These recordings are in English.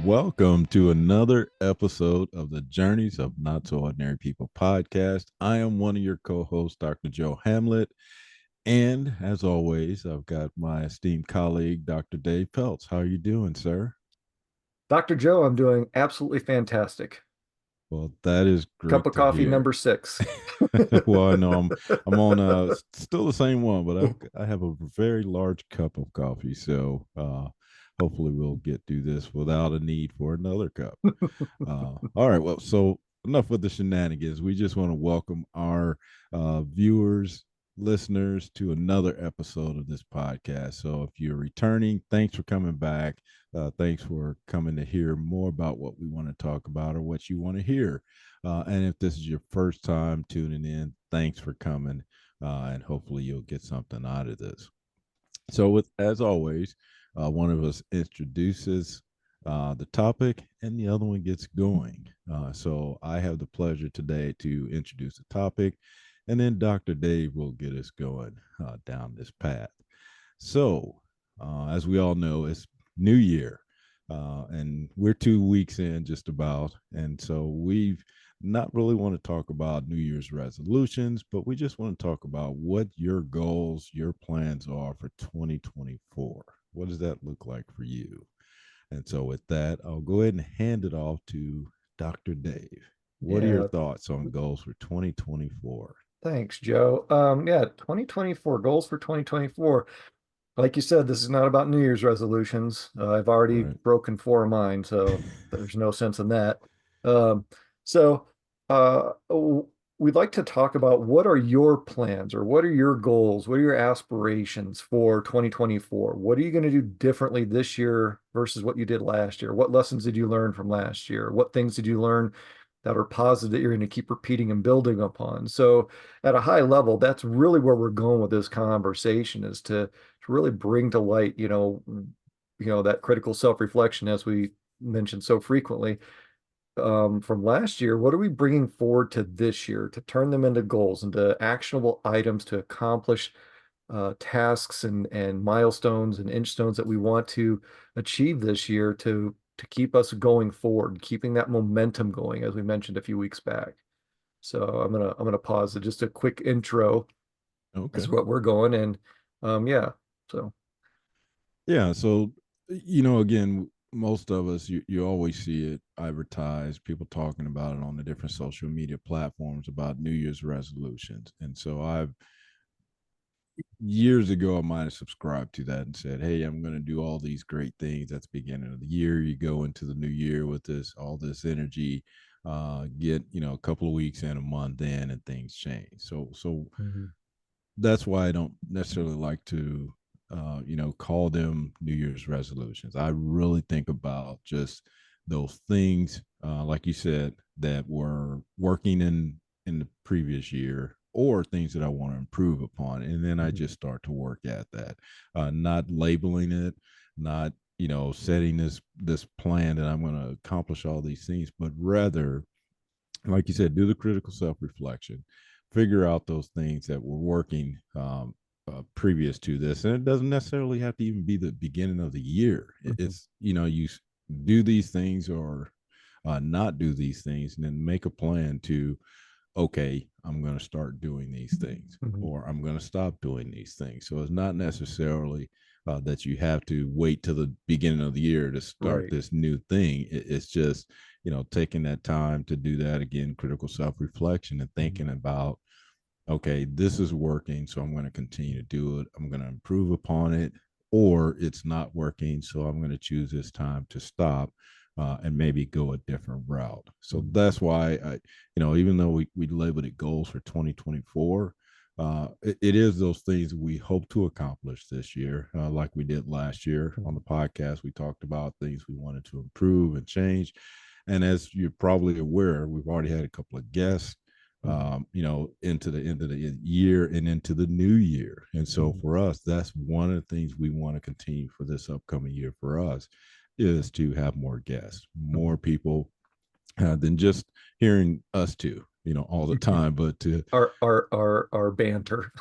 Welcome to another episode of the Journeys of Not So Ordinary People podcast. I am one of your co-hosts, Dr. Joe Hamlett. And as always, I've got my esteemed colleague, Dr. Dave Peltz. How are you doing, sir? Dr. Joe, I'm doing absolutely fantastic. Well, that is Cup great of to coffee hear. number six. Well, I know I'm on still the same one, but I have a very large cup of coffee, so hopefully we'll get through this without a need for another cup. All right. Well, so enough with the shenanigans. We just want to welcome our viewers, listeners to another episode of this podcast. So if you're returning, thanks for coming back. Thanks for coming to hear more about what we want to talk about or what you want to hear. And if this is your first time tuning in, thanks for coming. And hopefully you'll get something out of this. So, with as always, one of us introduces the topic, and the other one gets going. So, I have the pleasure today to introduce the topic, and then Dr. Dave will get us going down this path. So, as we all know, it's New Year, and we're 2 weeks in just about, and so we've not really want to talk about New Year's resolutions, but we just want to talk about what your goals, your plans are for 2024. What does that look like for you? And so, with that, I'll go ahead and hand it off to Dr. Dave. What are your Yeah, thoughts on goals for 2024? thanks, Joe. Yeah, 2024 goals for 2024. Like you said, this is not about New Year's resolutions. I've already Right. broken four of mine, so there's no sense in that. Um, so we'd like to talk about what are your plans or what are your goals? What are your aspirations for 2024? What are you going to do differently this year versus what you did last year? What lessons did you learn from last year? What things did you learn that are positive that you're going to keep repeating and building upon? So at a high level, that's really where we're going with this conversation is to really bring to light, that critical self-reflection as we mentioned so frequently from last year. What are we bringing forward to this year to turn them into goals, into actionable items to accomplish tasks and milestones and inch stones that we want to achieve this year to keep us going forward, keeping that momentum going, as we mentioned a few weeks back. So I'm gonna pause it. Just a quick intro Okay. is what we're going and yeah. So Yeah. So, again, most of us, you always see it advertised, people talking about it on the different social media platforms about New Year's resolutions. And so years ago, I might have subscribed to that and said, hey, I'm going to do all these great things at the beginning of the year. You go into the new year with all this energy, get, a couple of weeks in, a month in, and things change. So mhm. that's why I don't necessarily like to, call them New Year's resolutions. I really think about just those things, like you said, that were working in the previous year, or things that I want to improve upon, and then I Mhm. just start to work at that, not labeling it, not setting this plan that I'm going to accomplish all these things, but rather, like you said, do the critical self reflection, figure out those things that were working previous to this. And it doesn't necessarily have to even be the beginning of the year. Mhm. It's, you do these things or not do these things, and then make a plan to, okay, I'm going to start doing these things, Mhm. or I'm going to stop doing these things. So it's not necessarily that you have to wait till the beginning of the year to start Right. this new thing. It's just, taking that time to do that again, critical self reflection, and Mhm. thinking about, okay, this is working, so I'm going to continue to do it. I'm going to improve upon it, or it's not working, so I'm going to choose this time to stop and maybe go a different route. So Mhm. that's why even though we labeled it goals for 2024, it is those things we hope to accomplish this year, like we did last year on Mhm. the podcast. We talked about things we wanted to improve and change. And as you're probably aware, we've already had a couple of guests Mhm. into the end of the year and into the new year. And so Mhm. for us, that's one of the things we want to continue for this upcoming year for us, is to have more guests, more Mhm. people than just hearing us two. all the time, but to our banter.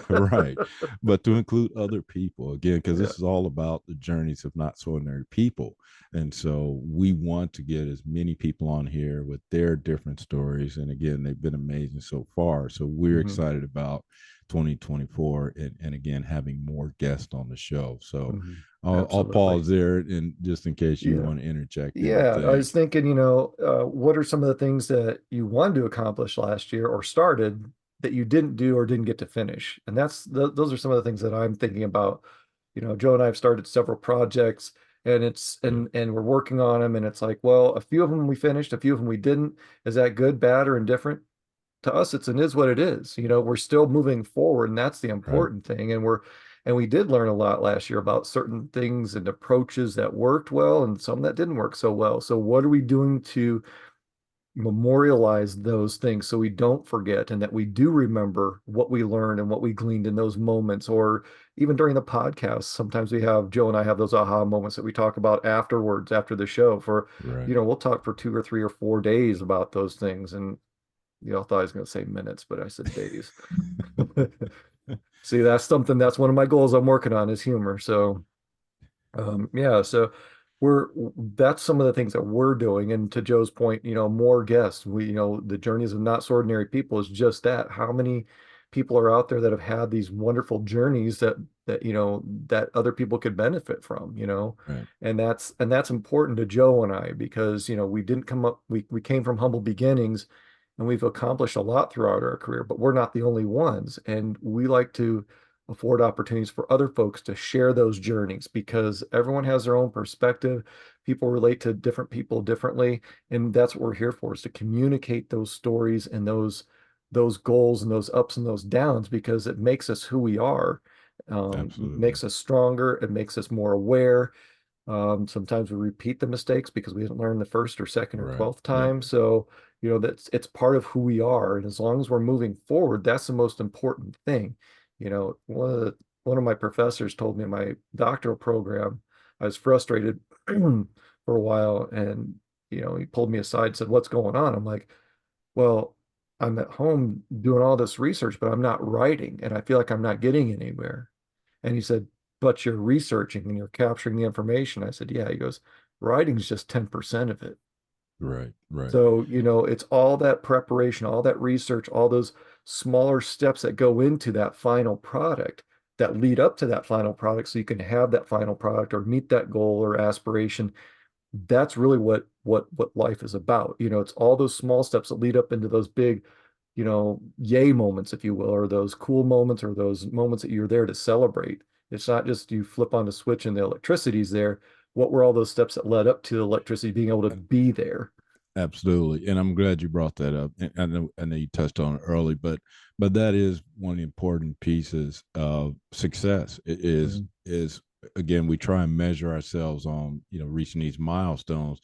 right, but to include other people again, because Yeah. this is all about the journeys of not so ordinary people. And so we want to get as many people on here with their different stories, and again, they've been amazing so far, so we're Hmm. excited about 2024, and again, having more guests on the show. So Hmm. I'll Absolutely. pause there, and just in case you Yeah. want to interject Yeah. I anything. was thinking, what are some of the things that you wanted to accomplish last year or started that you didn't do or didn't get to finish? And those are some of the things that I'm thinking about. Joe and I have started several projects and it's Yeah. and we're working on them and it's like, well, a few of them we finished, a few of them we didn't. Is that good, bad, or indifferent? To us, it's an is what it is. We're still moving forward, and that's the Right. important thing. And we did learn a lot last year about certain things and approaches that worked well and some that didn't work so well. So what are we doing to memorialize those things so we don't forget and that we do remember what we learned and what we gleaned in those moments? Or even during the podcast, sometimes Joe and I have those aha moments that we talk about afterwards, after the show for, Right. we'll talk for 2 or 3 or 4 days about those things. And I thought I was going to say minutes, but I said days. See, that's one of my goals I'm working on is humor. So yeah, so we're that's some of the things that we're doing. And to Joe's point, more guests. The journeys of not so ordinary people is just that. How many people are out there that have had these wonderful journeys that other people could benefit from. Right. And that's important to Joe and I because we didn't come up we came from humble beginnings and we've accomplished a lot throughout our career, but we're not the only ones. And we like to afford opportunities for other folks to share those journeys because everyone has their own perspective. People relate to different people differently, and that's what we're here for, is to communicate those stories and those goals and those ups and those downs because it makes us who we are. Absolutely. Makes us stronger. It makes us more aware. Sometimes we repeat the mistakes because we didn't learn the first or second or Right. 12th Yeah. time. So, that's it's part of who we are. And as long as we're moving forward, that's the most important thing. One of my professors told me in my doctoral program, I was frustrated for a while, and he pulled me aside and said, "What's going on?" I'm like, "Well, I'm at home doing all this research, but I'm not writing, and I feel like I'm not getting anywhere." And he said, "But you're researching and you're capturing the information." I said, "Yeah." He goes, "Writing's just 10% of it." Right. Right. So, it's all that preparation, all that research, all those smaller steps that go into that final product that lead up to that final product so you can have that final product or meet that goal or aspiration. That's really what life is about. It's all those small steps that lead up into those big, yay moments, if you will, or those cool moments or those moments that you're there to celebrate. It's not just you flip on the switch and the electricity's there. What were all those steps that led up to the electricity being able to be there? Absolutely, and I'm glad you brought that up. And I know you touched on it early, but that is one of the important pieces of success. It is Mhm. is again, we try and measure ourselves on reaching these milestones,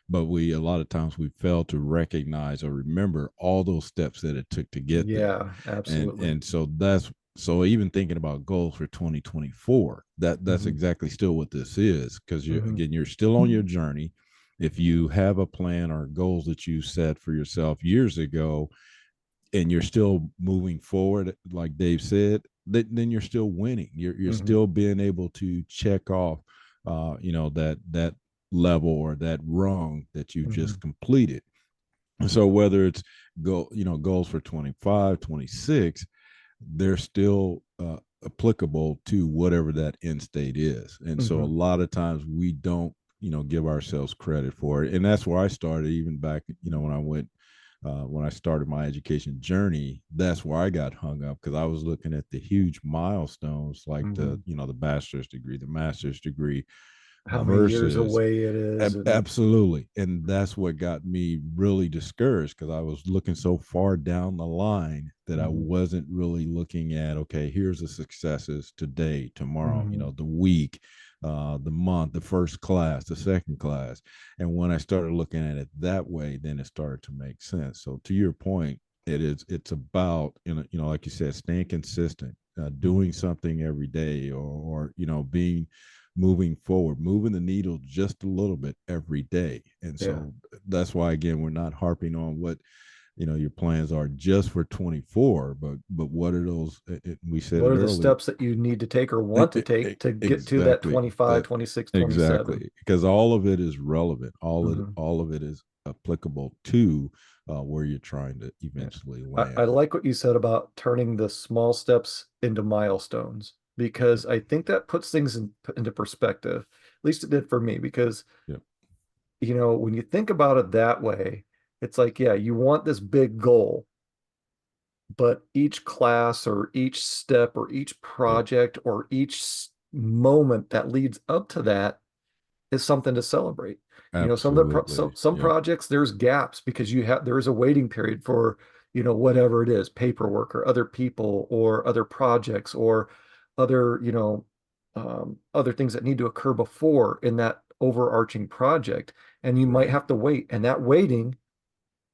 but we a lot of times we fail to recognize or remember all those steps that it took to get there. Yeah, and absolutely. and so that's so even thinking about goals for 2024, that's Hmm. exactly still what this is, because Hmm. you're still on your journey. If you have a plan or goals that you set for yourself years ago and you're still moving forward, like Dave said, then you're still winning. You're Hmm. still being able to check off that level or that rung that you Hmm. just completed. So whether it's goals for 25, 26, they're still applicable to whatever that end state is. And so a Hmm. lot of times we don't give ourselves credit for it. And that's where I started, even back when I started my education journey. That's where I got hung up, because I was looking at the huge milestones, like the Hmm. the bachelor's degree, the master's degree, How many years versus away it is, and absolutely. And that's what got me really discouraged, because I was looking so far down the line that I hmm. wasn't really looking at, okay, here's the successes today, tomorrow, Hmm. the week, the month, the first class, the second class. And when I started looking at it that way, then it started to make sense. So to your point, it's about, like you said, staying consistent, doing something every day, or being moving forward, moving the needle just a little bit every day. And Yeah. so that's why, again, we're not harping on what your plans are just for 24, but what are those, we said What it are the early. steps that you need to take or want to take to get to that Exactly 25, that. 26, 27? Exactly, because all of it is relevant. Mm-hmm. All of it is applicable to where you're trying to Yeah. eventually I land. like what you said about turning the small steps into milestones Yep. because I think that puts things into perspective. At least it did for me because, Yep. when you think about it that way, it's like, yeah, you want this big goal, but each class or each step or each Yep. project or each moment that leads up to that is something to celebrate. Some of the Absolutely. some Yep. projects there's gaps because there is a waiting period for, whatever it is, paperwork or other people or other projects or other, other things that need to occur before in that overarching project. And you might Right. have to wait. And that waiting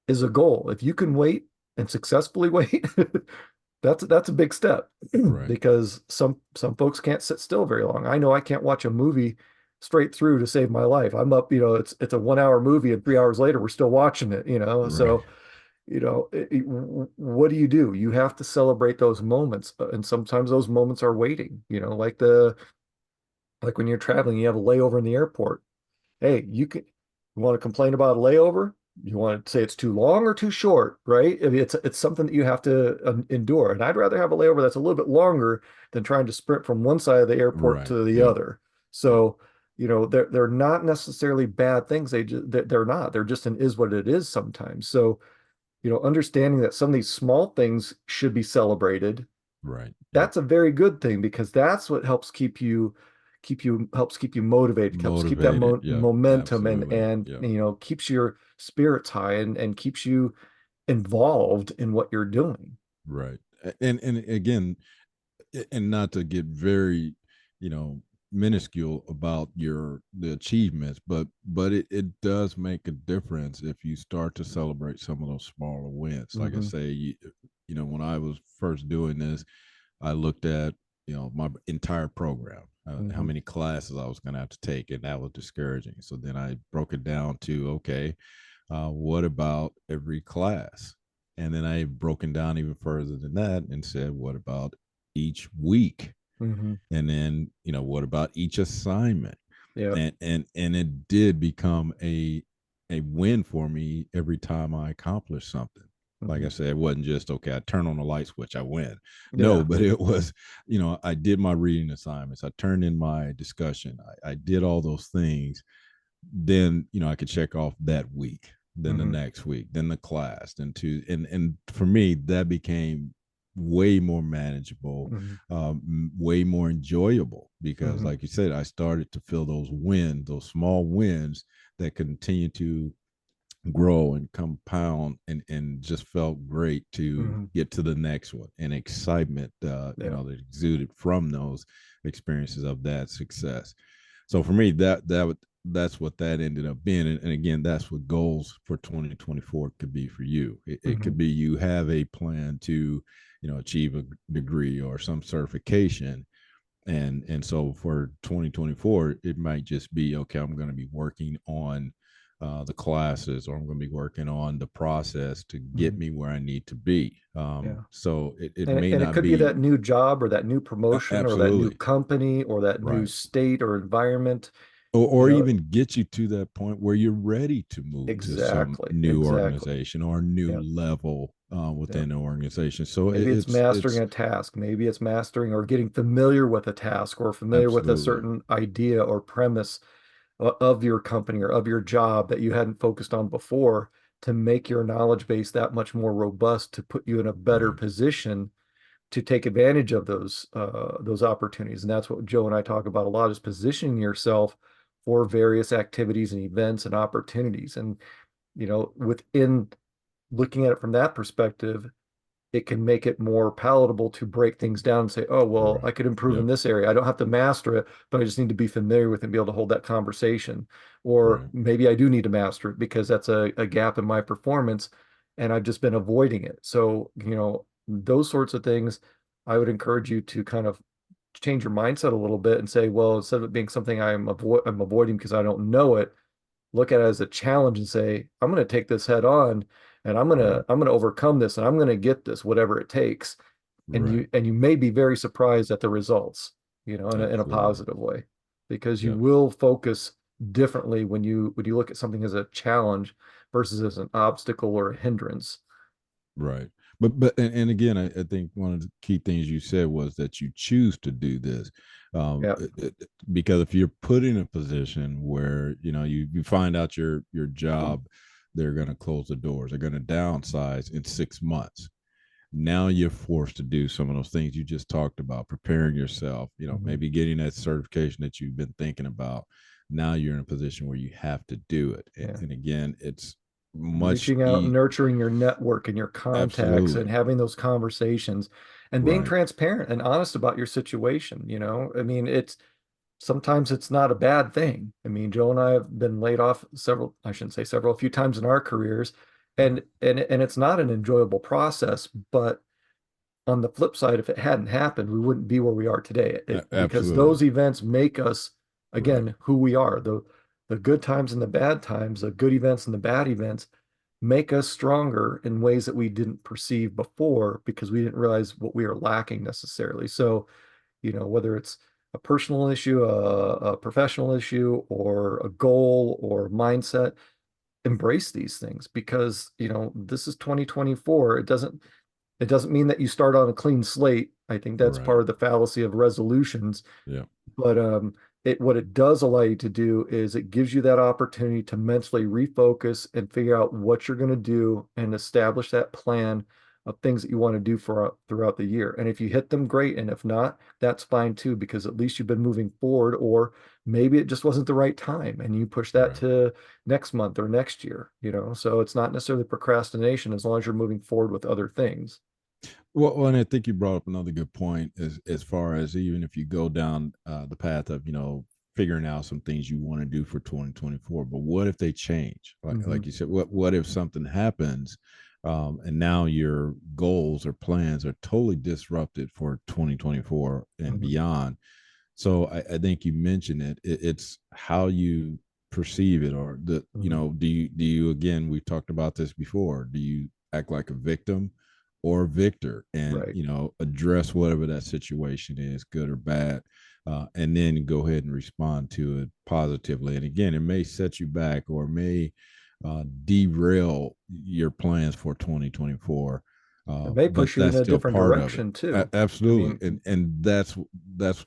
is a goal. If you can wait and successfully wait, that's a big step Right. because some folks can't sit still very long. I know I can't watch a movie straight through to save my life. I'm up, it's a 1 hour movie and 3 hours later we're still watching it. Right. So, what do? You have to celebrate those moments, and sometimes those moments are waiting. Like when you're traveling, you have a layover in the airport. Hey, you want to complain about a layover? You want to say it's too long or too short, right? I mean, it's something that you have to endure. And I'd rather have a layover that's a little bit longer than trying to sprint from one side of the airport Right. to the Yep. other. Yep. So, they're not necessarily bad things. They're not. They're just an is what it is sometimes. So, understanding that some of these small things should be celebrated, Right. Yep. that's a very good thing because that's what helps keep you motivated, helps keep that Motivated. Yep. momentum and Absolutely. and Yep. keeps your spirits high and keeps you involved in what you're doing. Right. And again, and not to get very, you know, minuscule about the achievements, but it does make a difference if you start to celebrate some of those smaller wins. Like I Hmm. say, when I was first doing this, I looked at, my entire program, how Hmm. many classes I was going to have to take, and that was discouraging. So then I broke it down to, okay, what about every class? And then I broken down even further than that and said, what about each week? Hmm. And then, what about each assignment? Yeah. And it did become a win for me every time I accomplished something. Like Hmm. I said, it wasn't just okay, I turn on the light switch, I win. No, Yeah. but it was, I did my reading assignments, I turned in my discussion, I did all those things. Then, I could check off that week, then the Hmm. next week, then the class, then two. And for me, that became way more manageable, Hmm. way more enjoyable because, Hmm. like you said, I started to feel those wins, those small wins that continue to grow and compound, and just felt great to Hmm. get to the next one, and excitement Yeah. that exuded from those experiences of that success. So for me, that's what that ended up being. And again, that's what goals for 2024 could be for you. It Hmm. could be you have a plan to, achieve a degree or some certification. And so for 2024, it might just be, okay, I'm going to be working on the classes, or I'm going to be working on the process to get Hmm. me where I need to be. Yeah. So it And may and it not could be be that new job or that new promotion or that new absolutely company or that new right, state or environment. or even get you to that point where you're ready to move to some Exactly. new Exactly. organization or new Yeah. level Yeah. within the organization. So Maybe it's mastering it's a task. Maybe it's mastering or getting familiar with a task or familiar with a absolutely certain idea or premise of your company or of your job that you hadn't focused on before to make your knowledge base that much more robust to put you in a better right, position to take advantage of those opportunities. And that's what Joe and I talk about a lot is positioning yourself for various activities and events and opportunities. And, within looking at it from that perspective, it can make it more palatable to break things down and say, oh, well, I right, could improve in yep, this area. I don't have to master it, but I just need to be familiar with it and be able to hold that conversation. Or right, maybe I do need to master it because that's a gap in my performance and I've just been avoiding it. So, those sorts of things, I would encourage you to kind of change your mindset a little bit and say, well, instead of it being something I'm avoiding because I don't know it, look at it as a challenge and say, I'm going to take this head on and Right. I'm gonna overcome this, and I'm gonna get this, whatever it takes. Right. And you may be very surprised at the results, you know, in a Absolutely. positive way, because you Yeah. will focus differently when you look at something as a challenge versus as an obstacle or a hindrance. Right. And again, I think one of the key things you said was that you choose to do this. Yeah. Because if you're put in a position where, you find out your job, they're going to close the doors, they're going to downsize in 6 months. Now you're forced to do some of those things you just talked about, preparing yourself, Mhm. maybe getting that certification that you've been thinking about. Now you're in a position where you have to do it. And, Yeah. and again, it's much Reaching out and nurturing your network and your contacts and absolutely. having those conversations and being Right. transparent and honest about your situation, you know? I mean, it's sometimes it's not a bad thing. I mean, Joe and I have been laid off several, I shouldn't say several, a few times in our careers, Right. and it's not an enjoyable process, but on the flip side, if it hadn't happened, we wouldn't be where we are today. Because Absolutely. those events make us, Right. again, who we are. The good times and the bad times, the good events and the bad events make us stronger in ways that we didn't perceive before because we didn't realize what we are lacking necessarily. So, you know, whether it's a personal issue, a professional issue, or a goal or mindset, embrace these things because, you know, this is 2024. It doesn't mean that you start on a clean slate. I think that's Right. part of the fallacy of resolutions. Yeah. But what it does allow you to do is it gives you that opportunity to mentally refocus and figure out what you're going to do and establish that plan of things that you want to do for throughout the year. And if you hit them, great. And if not, that's fine too, because at least you've been moving forward, or maybe it just wasn't the right time and you push that Right. to next month or next year, you know? So it's not necessarily procrastination as long as you're moving forward with other things. Well, and I think you brought up another good point as far as even if you go down the path of figuring out some things you want to do for 2024, but what if they change? Mhm. Like you said, what if something happens, and now your goals or plans are totally disrupted for 2024 and Mhm. beyond? So I think you mentioned it's how you perceive it, or Mhm. do you again, we've talked about this before. Do you act like a victim or victor, and Right. address whatever that situation is, good or bad, and then go ahead and respond to it positively. And again, it may set you back or may derail your plans for 2024, It may but push you in that's a still different part of it. direction too. I Absolutely. mean, And that's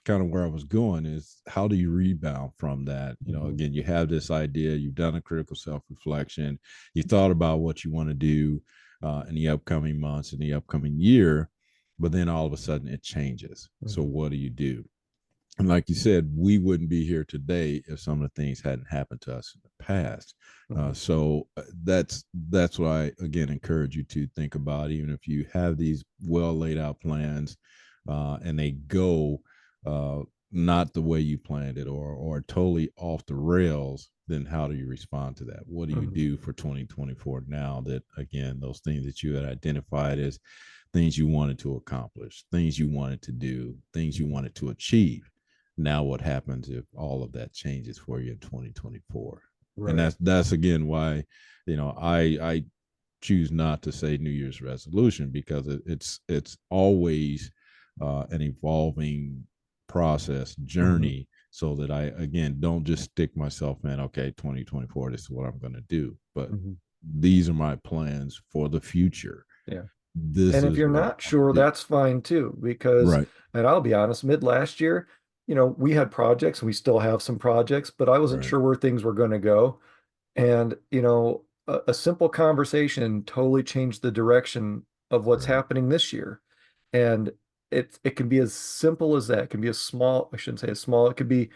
kind of where I was going, is how do you rebound from that? mhm. Again, you have this idea, you've done a critical self-reflection, you thought about what you want to do in the upcoming months, in the upcoming year, but then all of a sudden it changes. So Mhm. what do you do? And like you said, we wouldn't be here today if some of the things hadn't happened to us in the past. Mhm. That's what I again encourage you to think about. Even if you have these well laid out plans, and they go uh, not the way you planned it, or totally off the rails, then how do you respond to that? What do you Mhm. do for 2024 now that, again, those things that you had identified as things you wanted to accomplish, things you wanted to do, things you Mhm. wanted to achieve? Now what happens if all of that changes for you in 2024? And Right. that's again why I choose not to say New Year's resolution, because it's always an evolving process Mhm. journey, so that I again don't just stick myself in, okay, 2024, this is what I'm going to do, but Mhm. these are my plans for the future. Yeah. This And if is you're what I not want to sure, do. that's fine too, because, Right. and I'll be honest, mid last year, you know, we had projects and we still have some projects, but I wasn't Right. sure where things were going to go. And, you know, a simple conversation totally changed the direction of what's Right. happening this year. And it can be as simple as that. It can be as small, I shouldn't say as small, it could be,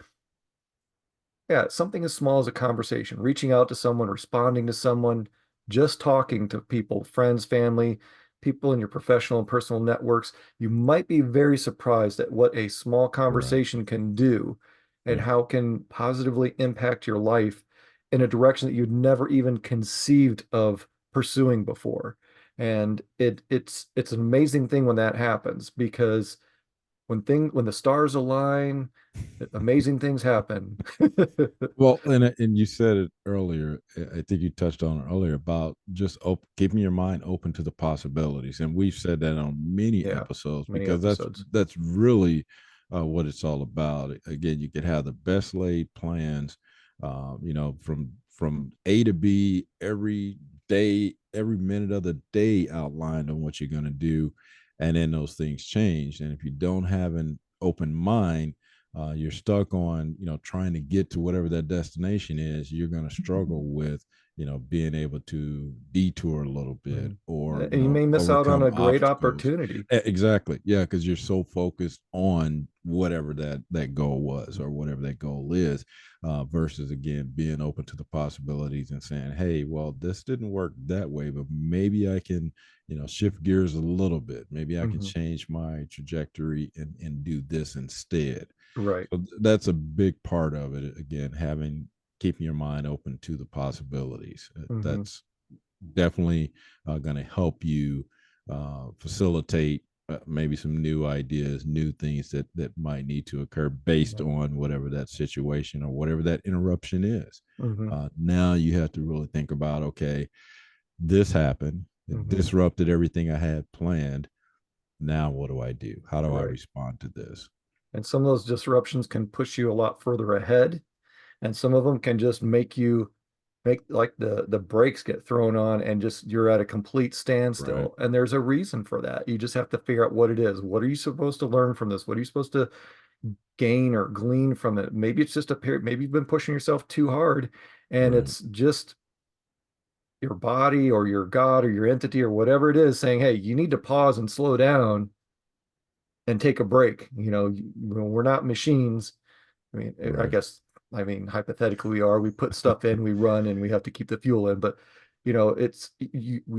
yeah, something as small as a conversation, reaching out to someone, responding to someone, just talking to people, friends, family, people in your professional and personal networks. You might be very surprised at what a small Right. conversation can do and Yeah. how it can positively impact your life in a direction that you'd never even conceived of pursuing before. And it's an amazing thing when that happens because when the stars align, amazing things happen. Well, and you said it earlier. I think you touched on it earlier about just keeping your mind open to the possibilities, and we've said that on many Yeah, episodes many because episodes. that's really what it's all about. Again, you could have the best laid plans, from A to B every day, every minute of the day outlined on what you're going to do, and then those things change. And if you don't have an open mind, you're stuck on trying to get to whatever that destination is. You're going to struggle with being able to detour a little bit, Mhm. or And you may miss out on overcome a great obstacles. opportunity. Exactly, yeah, because you're so focused on whatever that goal was or whatever that goal is, versus again being open to the possibilities and saying, hey, well, this didn't work that way, but maybe I can shift gears a little bit. Maybe I can Hmm. change my trajectory and do this instead. Right. So that's a big part of it. Again, keeping your mind open to the possibilities. Hmm. That's definitely going to help you facilitate maybe some new ideas, new things that might need to occur based Yeah. on whatever that situation or whatever that interruption is. Hmm. Now you have to really think about, okay, this happened. It Hmm. disrupted everything I had planned. Now what do I do? How do I Right. respond to this? And some of those disruptions can push you a lot further ahead, and some of them can just make like the brakes get thrown on and just you're at a complete Right. standstill. And there's a reason for that. You just have to figure out what it is. What are you supposed to learn from this? What are you supposed to gain or glean from it? Maybe it's just a period, maybe you've been pushing yourself too hard and Right. it's just your body or your God or your entity or whatever it is saying, hey, you need to pause and slow down and take a break. We're not machines. I mean, I Right. guess, I mean, hypothetically, we are. We put stuff in, we run, and we have to keep the fuel in. But, we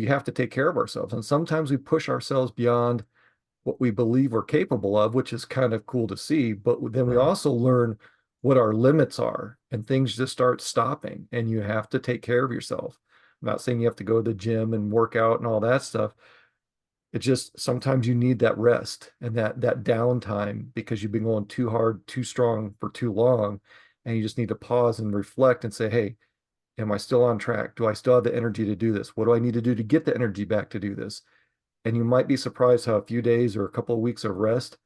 have to take care of ourselves. And sometimes we push ourselves beyond what we believe we're capable of, which is kind of cool to see. But then we Right. also learn what our limits are, and things just start stopping, and you have to take care of yourself. I'm not saying you have to go to the gym and work out and all that stuff. It's just sometimes you need that rest and that downtime because you've been going too hard, too strong for too long, and you just need to pause and reflect and say, "Hey, am I still on track? Do I still have the energy to do this? What do I need to do to get the energy back to do this?" And you might be surprised how a few days or a couple of weeks of rest,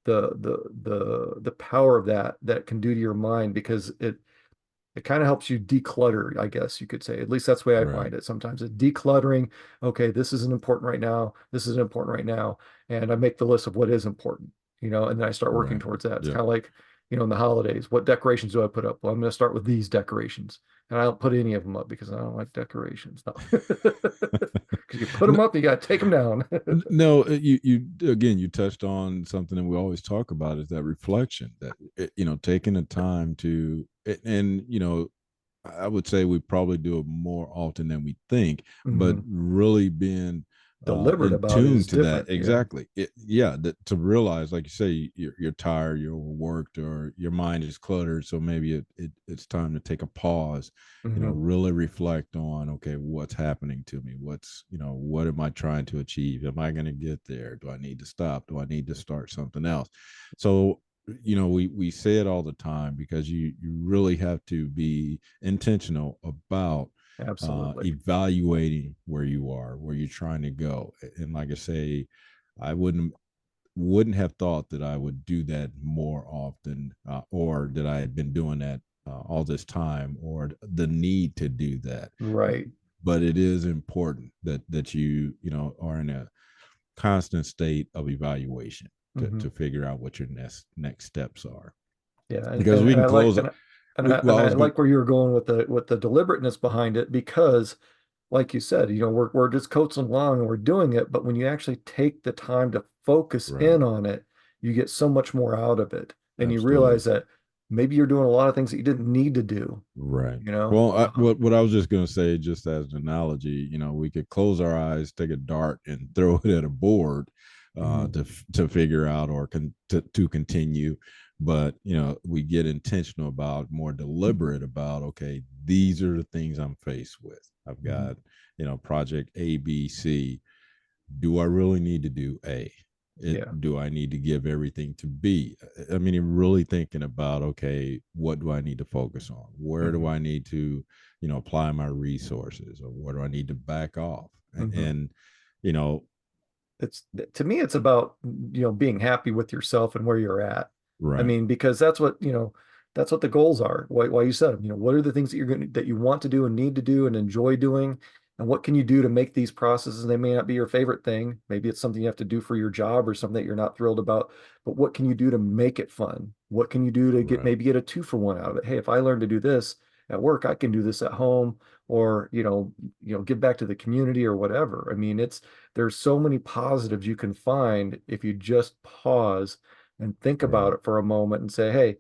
the power of that can do to your mind because it kind of helps you declutter, I guess you could say. At least that's the way I Right. find it. Sometimes it's decluttering. Okay, this isn't important right now. This isn't important right now. And I make the list of what is important, and then I start working Right. towards that. It's Yeah. kind of like, in the holidays, what decorations do I put up? Well, I'm going to start with these decorations. And I don't put any of them up because I don't like decorations. No. Because you put them up, you got to take them down. No, you again, you touched on something that we always talk about is that reflection, that taking the time to, and I would say we probably do it more often than we think, but Mhm. really being Deliberate in about it tune is to that. different. Yeah. Exactly. Yeah, to realize, like you say, you're tired, you're overworked, or your mind is cluttered. So maybe it's time to take a pause, Hmm. really reflect on, okay, what's happening to me? What am I trying to achieve? Am I going to get there? Do I need to stop? Do I need to start something else? So, we say it all the time because you really have to be intentional about Absolutely. evaluating where you are, where you're trying to go. And like I say, I wouldn't have thought that I would do that more often, or that I had been doing that all this time, or the need to do that. Right. But it is important that are in a constant state of evaluation Hmm. to figure out what your next steps are. Yeah, and, Because and, we and can I like close. and Well, I I was going. like where you're going with the deliberateness behind it because, like you said, we're just coasting along and we're doing it, but when you actually take the time to focus Right. in on it, you get so much more out of it, and you Absolutely. realize that maybe you're doing a lot of things that you didn't need to do. Right. You know, Well, what I was just going to say, just as an analogy, we could close our eyes, take a dart, and throw it at a board Mhm. to figure out or to continue. But we get intentional about, more deliberate about. Okay, these are the things I'm faced with. I've Mhm. got project A, B, C. Do I really need to do A? Yeah. Do I need to give everything to B? I mean, you're really thinking about, okay, what do I need to focus on? Where do Hmm. I need to, apply my resources, or where do I need to back off? Hmm. And you know, It's to me, it's about, being happy with yourself and where you're at. I right, mean, because that's what the goals are. Why you said them. What are the things that you want to do and need to do and enjoy doing, and what can you do to make these processes? They may not be your favorite thing. Maybe it's something you have to do for your job or something that you're not thrilled about. But what can you do to make it fun? What can you do to right, maybe get a 2-for-1 out of it? Hey, if I learn to do this at work, I can do this at home, or give back to the community or whatever. I mean, there's so many positives you can find if you just pause and think about right, it for a moment and say, hey,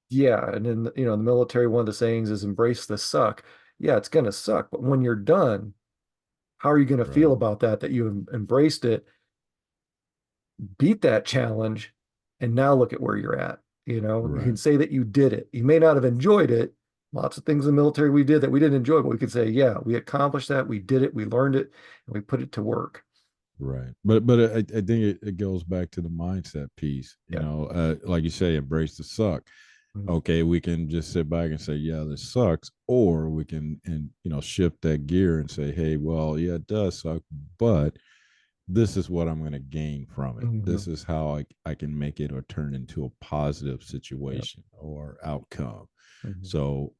yeah. And then, in the military, one of the sayings is embrace the suck. Yeah, it's going to suck. But when you're done, how are you going to feel right, about that you embraced it, beat that challenge, and now look at where you're at? You can right, say that you did it. You may not have enjoyed it. Lots of things in the military we did that we didn't enjoy, but we could say, yeah, we accomplished that. We did it. We learned it, and we put it to work. right. But I think it goes back to the mindset piece. Yeah. Like you say, embrace the suck. Mhm. Okay, we can just sit back and say, yeah, this sucks, or we can, and shift that gear and say, hey, well, yeah, it does suck, but this is what I'm going to gain from it. Mhm. This is how I can make it or turn into a positive Yep. situation or outcome. Mhm. So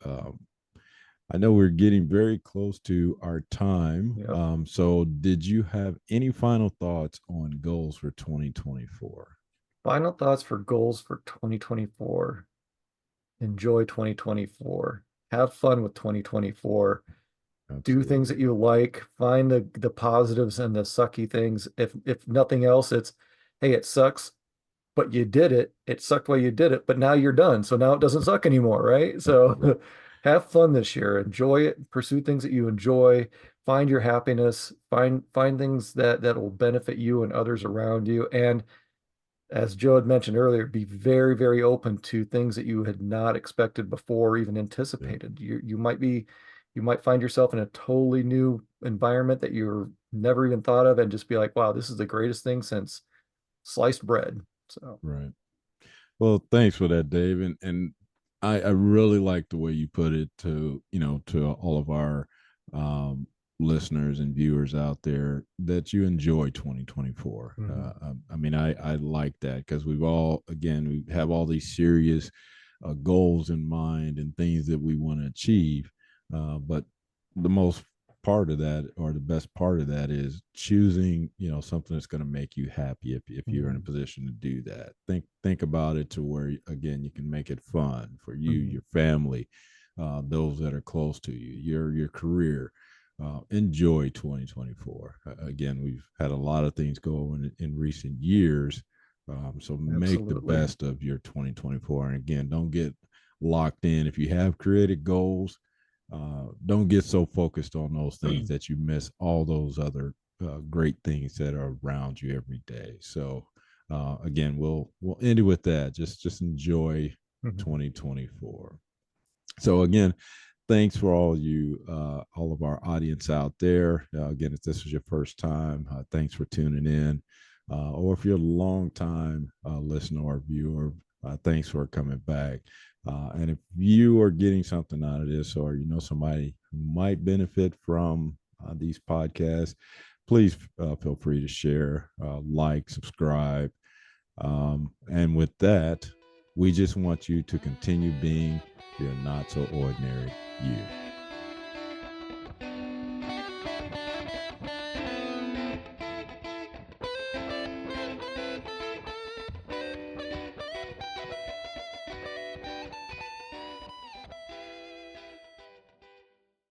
I know we're getting very close to our time. Yep. So did you have any final thoughts on goals for 2024? Final thoughts for goals for 2024. Enjoy 2024. Have fun with 2024. Do things Absolutely. that you like. Find the positives and the sucky things. If nothing else, it's, hey, it sucks, but you did it. It sucked while you did it, but now you're done. So now it doesn't suck anymore, right? Right. So have fun this year. Enjoy it. Pursue things that you enjoy. Find your happiness. Find things that will benefit you and others around you. And as Joe had mentioned earlier, be very, very open to things that you had not expected before or even Yeah. anticipated. You might find yourself in a totally new environment that you're never even thought of, and just be like, wow, this is the greatest thing since sliced bread. So, Right. Well, thanks for that, Dave. And I really like the way you put it to, to all of our um, listeners and viewers out there, that you enjoy 2024. mhm, I mean, I like that, because we have all these serious goals in mind and things that we want to achieve. But the most part of that, or the best part of that, is choosing something that's going to make you happy. If you're in a mhm, position to do that, think about it to where, again, you can make it fun for you, mhm. your family, those that are close to you, your career. Enjoy 2024. Again, we've had a lot of things go in recent years, so make the Absolutely. best of your 2024. And again, don't get locked in. If you have created goals, don't get so focused on those things that you miss all those other great things that are around you every day. So again, we'll end it with that. Just enjoy Mhm. 2024. So again, thanks for all of our audience out there. Again, if this was your first time, thanks for tuning in. Or if you're a long time listener or viewer, thanks for coming back. And if you are getting something out of this, or somebody who might benefit from these podcasts, please feel free to share, like, subscribe. And with that, we just want you to continue being your not so ordinary you.